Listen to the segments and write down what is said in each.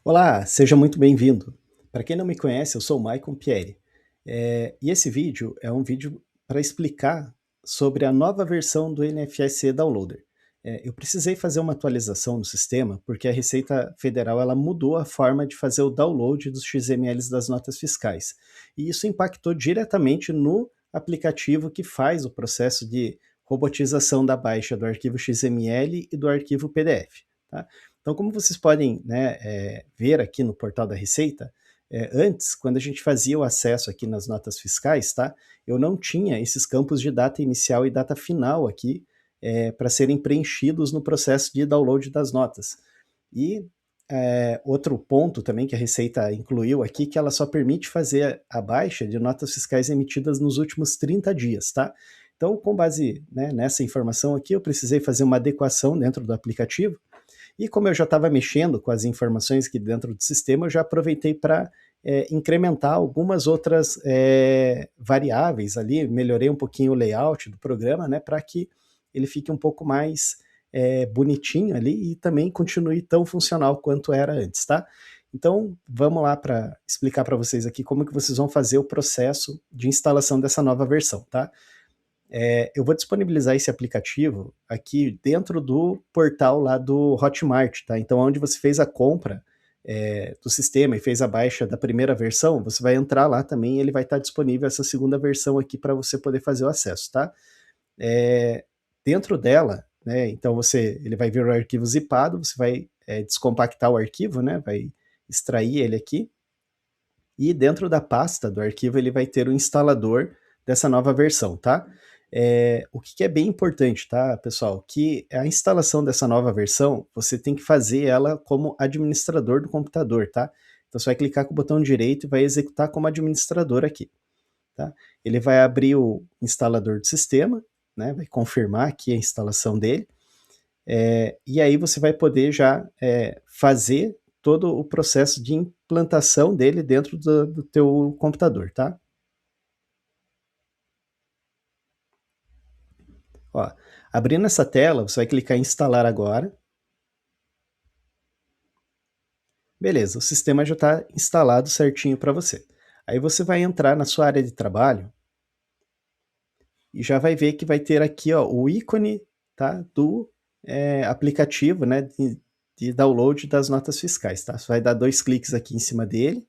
Olá, seja muito bem-vindo. Para quem não me conhece, eu sou o Maicon Pieri. E esse vídeo é um vídeo para explicar sobre a nova versão do NFSC Downloader. Eu precisei fazer uma atualização no sistema porque a Receita Federal ela mudou a forma de fazer o download dos XMLs das notas fiscais. E isso impactou diretamente no aplicativo que faz o processo de robotização da baixa do arquivo XML e do arquivo PDF. Tá? Então, como vocês podem, né, ver aqui no portal da Receita, antes, quando a gente fazia o acesso aqui nas notas fiscais, tá, eu não tinha esses campos de data inicial e data final aqui para serem preenchidos no processo de download das notas. E outro ponto também que a Receita incluiu aqui, que ela só permite fazer a baixa de notas fiscais emitidas nos últimos 30 dias, tá? Então, com base, né, nessa informação aqui, eu precisei fazer uma adequação dentro do aplicativo, e como eu já estava mexendo com as informações aqui dentro do sistema, eu já aproveitei para incrementar algumas outras variáveis ali, melhorei um pouquinho o layout do programa, né, para que ele fique um pouco mais bonitinho ali e também continue tão funcional quanto era antes, tá? Então, vamos lá para explicar para vocês aqui como que vocês vão fazer o processo de instalação dessa nova versão, tá? Eu vou disponibilizar esse aplicativo aqui dentro do portal lá do Hotmart, tá? Então, onde você fez a compra do sistema e fez a baixa da primeira versão, você vai entrar lá também e ele vai estar disponível essa segunda versão aqui para você poder fazer o acesso, tá? Dentro dela, né, então ele vai vir o arquivo zipado, você vai descompactar o arquivo, né, vai extrair ele aqui, e dentro da pasta do arquivo ele vai ter o instalador dessa nova versão, tá? O que é bem importante, tá, pessoal? Que a instalação dessa nova versão, você tem que fazer ela como administrador do computador, tá? Então você vai clicar com o botão direito e vai executar como administrador aqui, tá? Ele vai abrir o instalador do sistema, né? Vai confirmar aqui a instalação dele, e aí você vai poder já fazer todo o processo de implantação dele dentro do teu computador, tá? Ó, abrindo essa tela, você vai clicar em instalar agora. Beleza, o sistema já está instalado certinho para você. Aí você vai entrar na sua área de trabalho e já vai ver que vai ter aqui ó, o ícone, tá, do aplicativo, né, de download das notas fiscais, tá? Você vai dar 2 cliques aqui em cima dele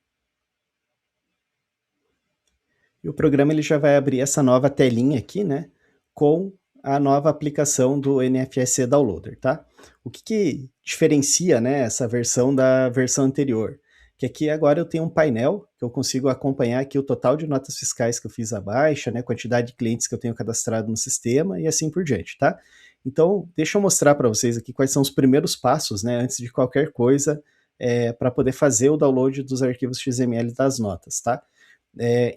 e o programa ele já vai abrir essa nova telinha aqui, né, com a nova aplicação do NFSC Downloader, tá? O que diferencia, né, essa versão da versão anterior? Que aqui agora eu tenho um painel que eu consigo acompanhar aqui o total de notas fiscais que eu fiz a baixa, né, quantidade de clientes que eu tenho cadastrado no sistema e assim por diante, tá? Então, deixa eu mostrar para vocês aqui quais são os primeiros passos, né, antes de qualquer coisa, para poder fazer o download dos arquivos XML das notas, tá?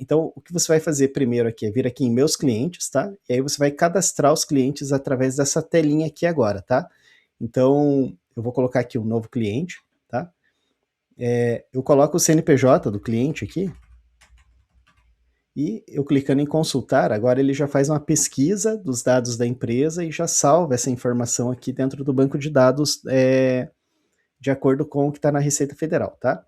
Então, o que você vai fazer primeiro aqui é vir aqui em meus clientes, tá? E aí você vai cadastrar os clientes através dessa telinha aqui agora, tá? Então, eu vou colocar aqui um novo cliente, tá? Eu coloco o CNPJ do cliente aqui e eu clicando em consultar, agora ele já faz uma pesquisa dos dados da empresa e já salva essa informação aqui dentro do banco de dados de acordo com o que está na Receita Federal, tá?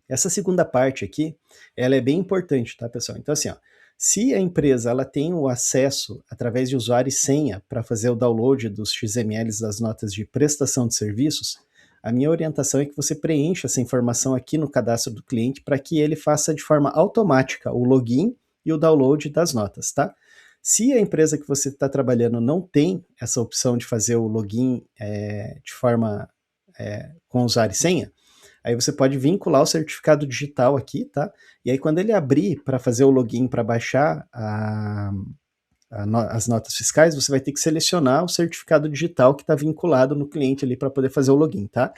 Essa segunda parte aqui, ela é bem importante, tá, pessoal? Então, assim, ó, se a empresa ela tem o acesso através de usuário e senha para fazer o download dos XMLs das notas de prestação de serviços, a minha orientação é que você preencha essa informação aqui no cadastro do cliente para que ele faça de forma automática o login e o download das notas, tá? Se a empresa que você está trabalhando não tem essa opção de fazer o login de forma com usuário e senha, aí você pode vincular o certificado digital aqui, tá? E aí quando ele abrir para fazer o login para baixar as notas fiscais, você vai ter que selecionar o certificado digital que está vinculado no cliente ali para poder fazer o login, tá?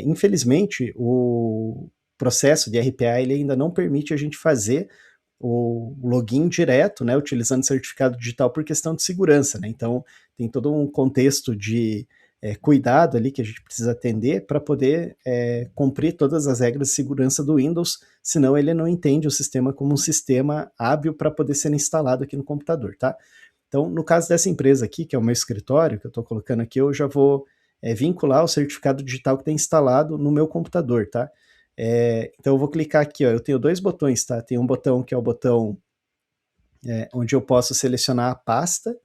Infelizmente, o processo de RPA ele ainda não permite a gente fazer o login direto, né, utilizando certificado digital por questão de segurança, né? Então tem todo um contexto de cuidado ali que a gente precisa atender para poder cumprir todas as regras de segurança do Windows, senão ele não entende o sistema como um sistema hábil para poder ser instalado aqui no computador, tá? Então, no caso dessa empresa aqui, que é o meu escritório, que eu estou colocando aqui, eu já vou vincular o certificado digital que está instalado no meu computador, tá? Então eu vou clicar aqui, ó, eu tenho dois botões, tá? Tem um botão que é o botão onde eu posso selecionar a pasta,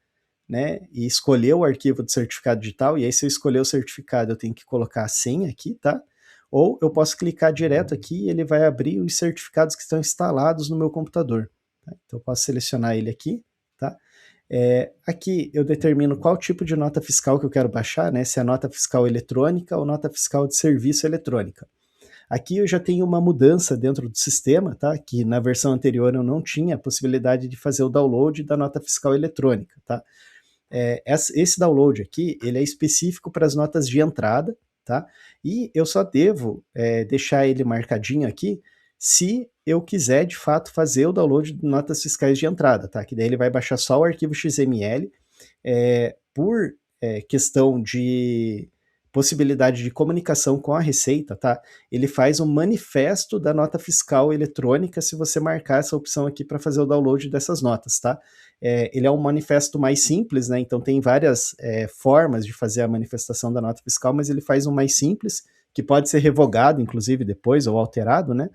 né, e escolher o arquivo do certificado digital, e aí se eu escolher o certificado eu tenho que colocar a senha aqui, tá? Ou eu posso clicar direto aqui e ele vai abrir os certificados que estão instalados no meu computador. Tá? Então eu posso selecionar ele aqui, tá? Aqui eu determino qual tipo de nota fiscal que eu quero baixar, né? Se é nota fiscal eletrônica ou nota fiscal de serviço eletrônica. Aqui eu já tenho uma mudança dentro do sistema, tá? Que na versão anterior eu não tinha a possibilidade de fazer o download da nota fiscal eletrônica, tá? Esse download aqui, ele é específico para as notas de entrada, tá? E eu só devo deixar ele marcadinho aqui se eu quiser de fato fazer o download de notas fiscais de entrada, tá? Que daí ele vai baixar só o arquivo XML, por questão de possibilidade de comunicação com a Receita, tá? Ele faz um manifesto da nota fiscal eletrônica se você marcar essa opção aqui para fazer o download dessas notas, tá? Ele é um manifesto mais simples, né? Então tem várias formas de fazer a manifestação da nota fiscal, mas ele faz um mais simples, que pode ser revogado, inclusive, depois, ou alterado, né?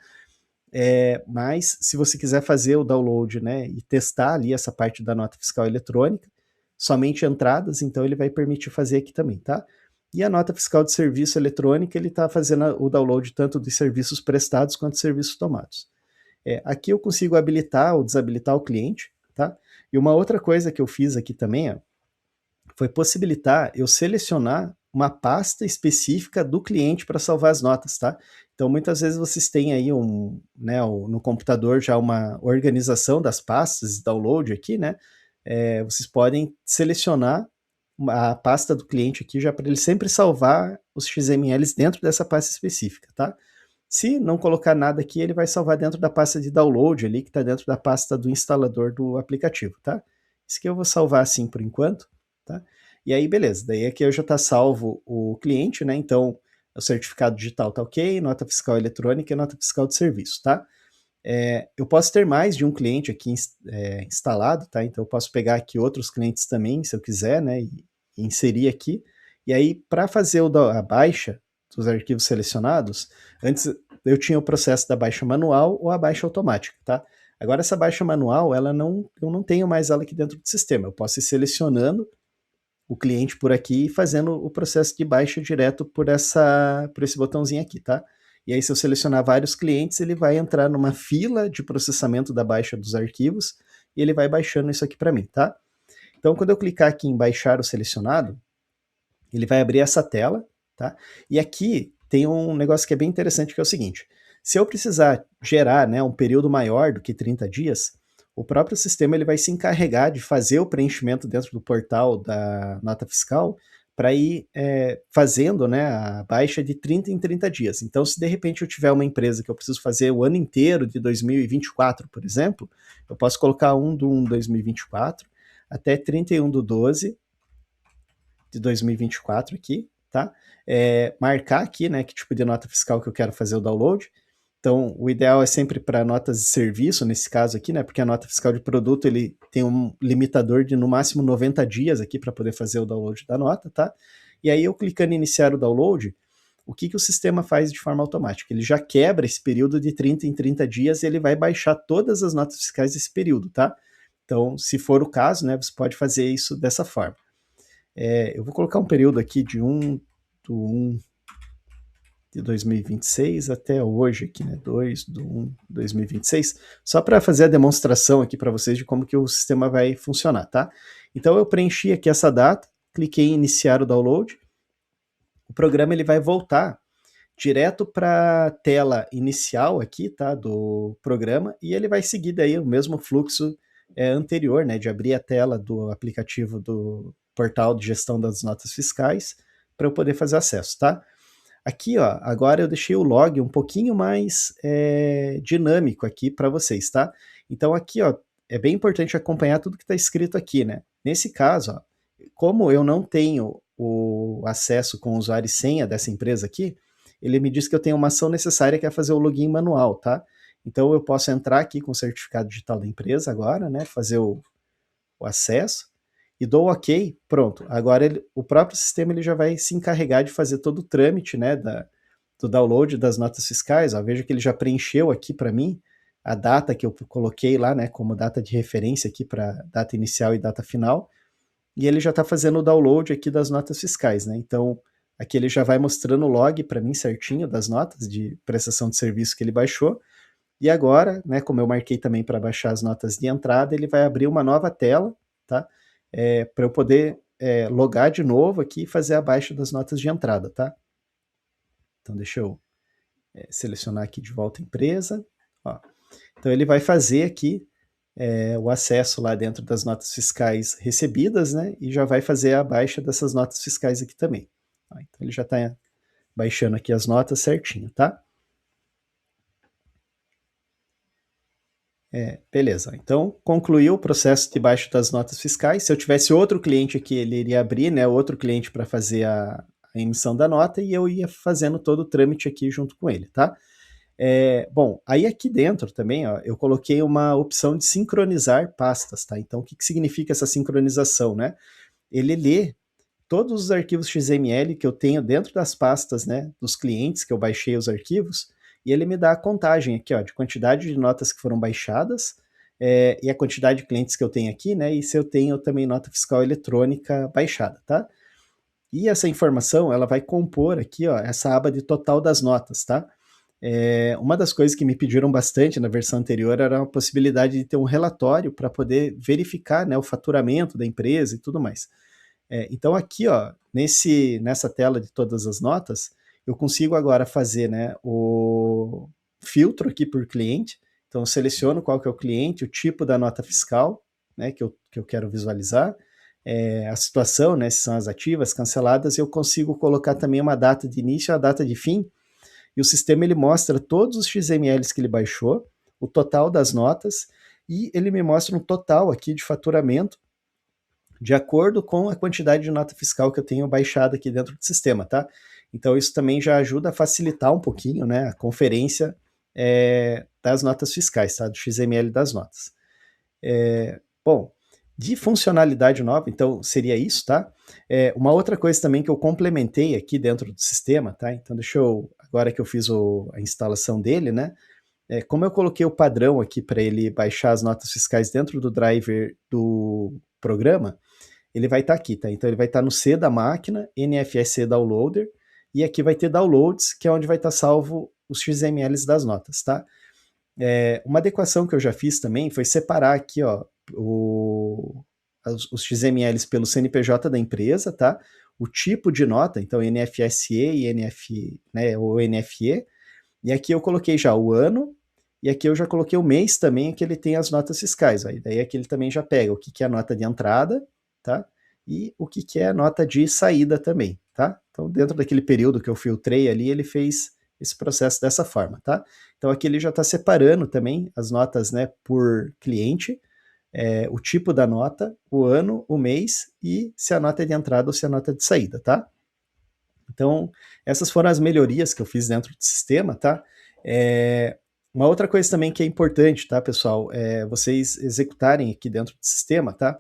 Mas se você quiser fazer o download, né, e testar ali essa parte da nota fiscal eletrônica, somente entradas, então ele vai permitir fazer aqui também, tá? E a nota fiscal de serviço eletrônica, ele está fazendo o download tanto dos serviços prestados quanto dos serviços tomados. Aqui eu consigo habilitar ou desabilitar o cliente, tá? E uma outra coisa que eu fiz aqui também, ó, foi possibilitar eu selecionar uma pasta específica do cliente para salvar as notas, tá? Então, muitas vezes vocês têm aí no computador já uma organização das pastas, download aqui, né? Vocês podem selecionar a pasta do cliente aqui já para ele sempre salvar os XMLs dentro dessa pasta específica, tá? Se não colocar nada aqui, ele vai salvar dentro da pasta de download ali, que está dentro da pasta do instalador do aplicativo, tá? Isso aqui eu vou salvar assim por enquanto, tá? E aí, beleza, daí aqui eu já está salvo o cliente, né? Então, o certificado digital tá ok, nota fiscal eletrônica e nota fiscal de serviço, tá? Eu posso ter mais de um cliente aqui instalado, tá? Então eu posso pegar aqui outros clientes também, se eu quiser, né? E inserir aqui. E aí, para fazer a baixa dos arquivos selecionados, antes eu tinha o processo da baixa manual ou a baixa automática, tá? Agora essa baixa manual, eu não tenho mais ela aqui dentro do sistema. Eu posso ir selecionando o cliente por aqui e fazendo o processo de baixa direto por esse botãozinho aqui, tá? E aí, se eu selecionar vários clientes, ele vai entrar numa fila de processamento da baixa dos arquivos e ele vai baixando isso aqui para mim, tá? Então, quando eu clicar aqui em baixar o selecionado, ele vai abrir essa tela, tá? E aqui tem um negócio que é bem interessante, que é o seguinte: se eu precisar gerar, né, um período maior do que 30 dias, o próprio sistema ele vai se encarregar de fazer o preenchimento dentro do portal da nota fiscal para ir fazendo, né, a baixa de 30 em 30 dias. Então, se de repente eu tiver uma empresa que eu preciso fazer o ano inteiro de 2024, por exemplo, eu posso colocar 1/1 de 2024 até 31 de 12 de 2024 aqui, tá? Marcar aqui, né, que tipo de nota fiscal que eu quero fazer o download. Então, o ideal é sempre para notas de serviço, nesse caso aqui, né, porque a nota fiscal de produto, ele tem um limitador de no máximo 90 dias aqui para poder fazer o download da nota, tá? E aí eu clicando em iniciar o download, o que o sistema faz de forma automática? Ele já quebra esse período de 30 em 30 dias e ele vai baixar todas as notas fiscais desse período, tá? Então, se for o caso, né, você pode fazer isso dessa forma. Eu vou colocar um período aqui de 1 de 2026 até hoje aqui, né, 2/1 de 2026, só para fazer a demonstração aqui para vocês de como que o sistema vai funcionar, tá? Então eu preenchi aqui essa data, cliquei em iniciar o download, o programa ele vai voltar direto para a tela inicial aqui, tá, do programa, e ele vai seguir daí o mesmo fluxo anterior, né, de abrir a tela do aplicativo do portal de gestão das notas fiscais para eu poder fazer acesso, tá? Aqui, ó, agora eu deixei o log um pouquinho mais dinâmico aqui para vocês, tá? Então aqui, ó, é bem importante acompanhar tudo que está escrito aqui, né? Nesse caso, ó, como eu não tenho o acesso com o usuário e senha dessa empresa aqui, ele me diz que eu tenho uma ação necessária que é fazer o login manual, tá? Então eu posso entrar aqui com o certificado digital da empresa agora, né? Fazer o acesso. e dou OK, pronto. Agora o próprio sistema ele já vai se encarregar de fazer todo o trâmite, né, do download das notas fiscais. Ó, veja que ele já preencheu aqui para mim a data que eu coloquei lá, né, como data de referência aqui para data inicial e data final, e ele já está fazendo o download aqui das notas fiscais, né? Então, aqui ele já vai mostrando o log para mim certinho das notas de prestação de serviço que ele baixou. E agora, né, como eu marquei também para baixar as notas de entrada, ele vai abrir uma nova tela, tá? Para eu poder logar de novo aqui e fazer a baixa das notas de entrada, tá? Então, deixa eu selecionar aqui de volta a empresa. Ó. Então, ele vai fazer aqui o acesso lá dentro das notas fiscais recebidas, né? E já vai fazer a baixa dessas notas fiscais aqui também. Ó, então, ele já está baixando aqui as notas certinho, tá? Beleza, então concluiu o processo de baixa das notas fiscais. Se eu tivesse outro cliente aqui, ele iria abrir, né, outro cliente para fazer a emissão da nota e eu ia fazendo todo o trâmite aqui junto com ele, tá? Bom, aí aqui dentro também, ó, eu coloquei uma opção de sincronizar pastas, tá? Então, o que significa essa sincronização, né? Ele lê todos os arquivos XML que eu tenho dentro das pastas, né, dos clientes que eu baixei os arquivos, e ele me dá a contagem aqui, ó, de quantidade de notas que foram baixadas, e a quantidade de clientes que eu tenho aqui, né, e se eu tenho também nota fiscal eletrônica baixada, tá? E essa informação, ela vai compor aqui, ó, essa aba de total das notas, tá? Uma das coisas que me pediram bastante na versão anterior era a possibilidade de ter um relatório para poder verificar, né, o faturamento da empresa e tudo mais. Então aqui, ó, nessa tela de todas as notas, eu consigo agora fazer, né, o filtro aqui por cliente. Então eu seleciono qual que é o cliente, o tipo da nota fiscal, né, que eu quero visualizar, a situação, né, se são as ativas, canceladas, eu consigo colocar também uma data de início e a data de fim, e o sistema ele mostra todos os XMLs que ele baixou, o total das notas, e ele me mostra um total aqui de faturamento de acordo com a quantidade de nota fiscal que eu tenho baixada aqui dentro do sistema, tá? Então isso também já ajuda a facilitar um pouquinho, né, a conferência das notas fiscais, tá? Do XML das notas. Bom, de funcionalidade nova, então seria isso, tá? Uma outra coisa também que eu complementei aqui dentro do sistema, tá? Então deixa eu, agora que eu fiz a instalação dele, né? Como eu coloquei o padrão aqui para ele baixar as notas fiscais dentro do driver do programa, ele vai estar aqui, tá? Então ele vai estar no C da máquina, NFS Downloader, e aqui vai ter Downloads, que é onde vai estar salvo os XMLs das notas, tá? Uma adequação que eu já fiz também foi separar aqui, ó, os XMLs pelo CNPJ da empresa, tá? O tipo de nota, então NFSE e NF, né, ou NFE, e aqui eu coloquei já o ano, e aqui eu já coloquei o mês também, que ele tem as notas fiscais. Ó, e daí aqui ele também já pega o que é a nota de entrada, tá? E o que é a nota de saída também, tá? Então, dentro daquele período que eu filtrei ali, ele fez esse processo dessa forma, tá? Então, aqui ele já está separando também as notas, né, por cliente, o tipo da nota, o ano, o mês e se a nota é de entrada ou se a nota é de saída, tá? Então, essas foram as melhorias que eu fiz dentro do sistema, tá? Uma outra coisa também que é importante, tá, pessoal, vocês executarem aqui dentro do sistema, tá?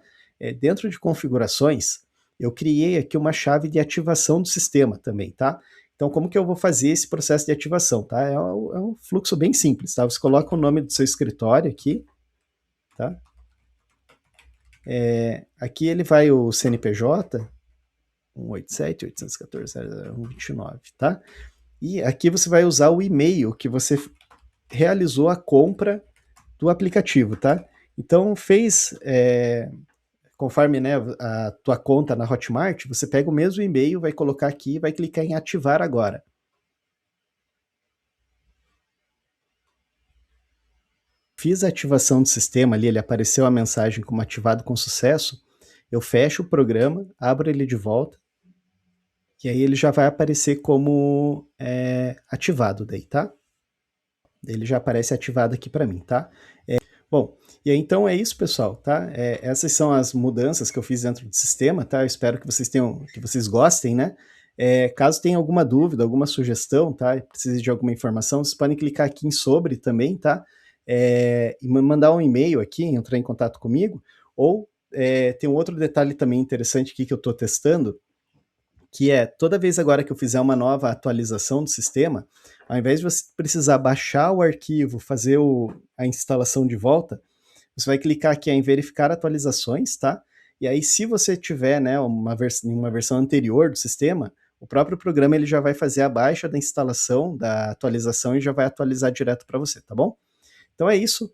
Dentro de configurações, eu criei aqui uma chave de ativação do sistema também, tá? Então, como que eu vou fazer esse processo de ativação, tá? É um fluxo bem simples, tá? Você coloca o nome do seu escritório aqui, tá? Aqui ele vai o CNPJ, 187-814-00129, tá? E aqui você vai usar o e-mail que você realizou a compra do aplicativo, tá? Então conforme, né, a tua conta na Hotmart, você pega o mesmo e-mail, vai colocar aqui e vai clicar em ativar agora. Fiz a ativação do sistema ali, ele apareceu a mensagem como ativado com sucesso, eu fecho o programa, abro ele de volta, e aí ele já vai aparecer como ativado daí, tá? Ele já aparece ativado aqui para mim, tá? Bom, e aí então é isso, pessoal, tá? Essas são as mudanças que eu fiz dentro do sistema, tá? Eu espero que vocês gostem, né? Caso tenha alguma dúvida, alguma sugestão, tá? Precise de alguma informação, vocês podem clicar aqui em sobre também, tá? E me mandar um e-mail aqui, entrar em contato comigo, ou tem um outro detalhe também interessante aqui que eu estou testando, que é, toda vez agora que eu fizer uma nova atualização do sistema, ao invés de você precisar baixar o arquivo, fazer a instalação de volta, você vai clicar aqui em verificar atualizações, tá? E aí, se você tiver, né, uma versão anterior do sistema, o próprio programa ele já vai fazer a baixa da instalação, da atualização e já vai atualizar direto para você, tá bom? Então é isso.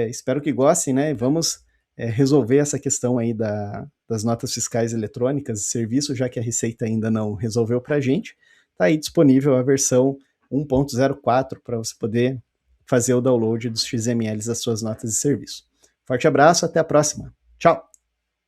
Espero que gostem, né? Vamos resolver essa questão aí das notas fiscais eletrônicas de serviço, já que a Receita ainda não resolveu para a gente. Está aí disponível a versão 1.04 para você poder fazer o download dos XMLs das suas notas de serviço. Forte abraço, até a próxima. Tchau!